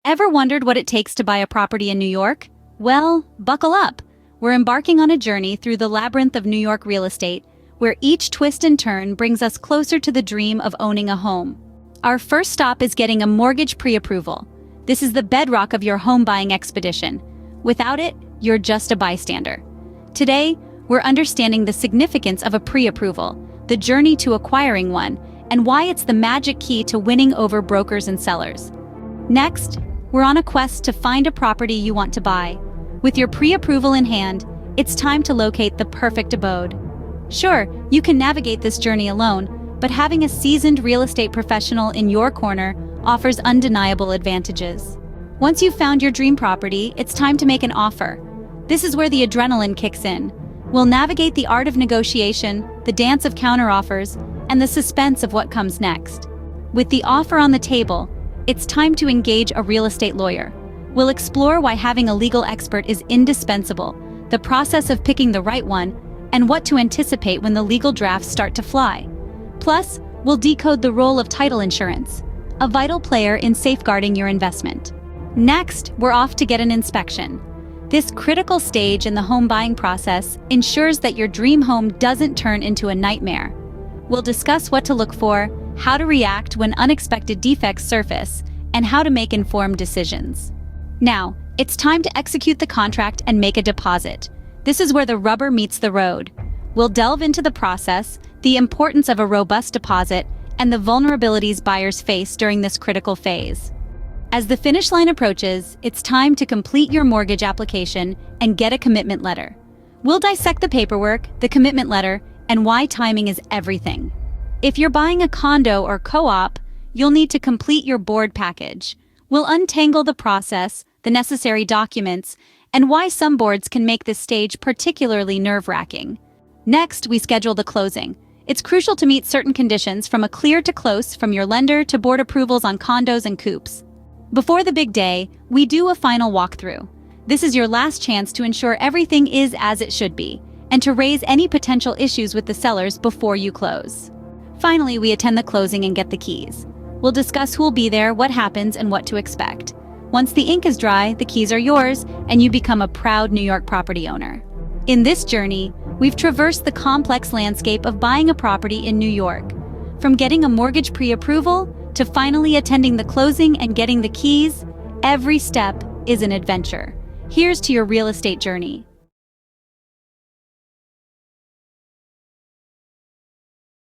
Ever wondered what it takes to buy a property in New York? Well, buckle up. We're embarking on a journey through the labyrinth of New York real estate, where each twist and turn brings us closer to the dream of owning a home. Our first stop is getting a mortgage pre-approval. This is the bedrock of your home buying expedition. Without it, you're just a bystander. Today, we're understanding the significance of a pre-approval, the journey to acquiring one, and why it's the magic key to winning over brokers and sellers. Next, we're on a quest to find a property you want to buy. With your pre-approval in hand, it's time to locate the perfect abode. Sure, you can navigate this journey alone, but having a seasoned real estate professional in your corner offers undeniable advantages. Once you've found your dream property, it's time to make an offer. This is where the adrenaline kicks in. We'll navigate the art of negotiation, the dance of counteroffers, and the suspense of what comes next. With the offer on the table, it's time to engage a real estate lawyer. We'll explore why having a legal expert is indispensable, the process of picking the right one, and what to anticipate when the legal drafts start to fly. Plus, we'll decode the role of title insurance, a vital player in safeguarding your investment. Next, we're off to get an inspection. This critical stage in the home buying process ensures that your dream home doesn't turn into a nightmare. We'll discuss what to look for, how to react when unexpected defects surface, and how to make informed decisions. Now, it's time to execute the contract and make a deposit. This is where the rubber meets the road. We'll delve into the process, the importance of a robust deposit, and the vulnerabilities buyers face during this critical phase. As the finish line approaches, it's time to complete your mortgage application and get a commitment letter. We'll dissect the paperwork, the commitment letter, and why timing is everything. If you're buying a condo or co-op, you'll need to complete your board package. We'll untangle the process, the necessary documents, and why some boards can make this stage particularly nerve-wracking. Next, we schedule the closing. It's crucial to meet certain conditions from a clear to close from your lender to board approvals on condos and coupes. Before the big day, we do a final walkthrough. This is your last chance to ensure everything is as it should be, and to raise any potential issues with the sellers before you close. Finally, we attend the closing and get the keys. We'll discuss who'll be there, what happens, and what to expect. Once the ink is dry, the keys are yours, and you become a proud New York property owner. In this journey, we've traversed the complex landscape of buying a property in New York. From getting a mortgage pre-approval to finally attending the closing and getting the keys, every step is an adventure. Here's to your real estate journey.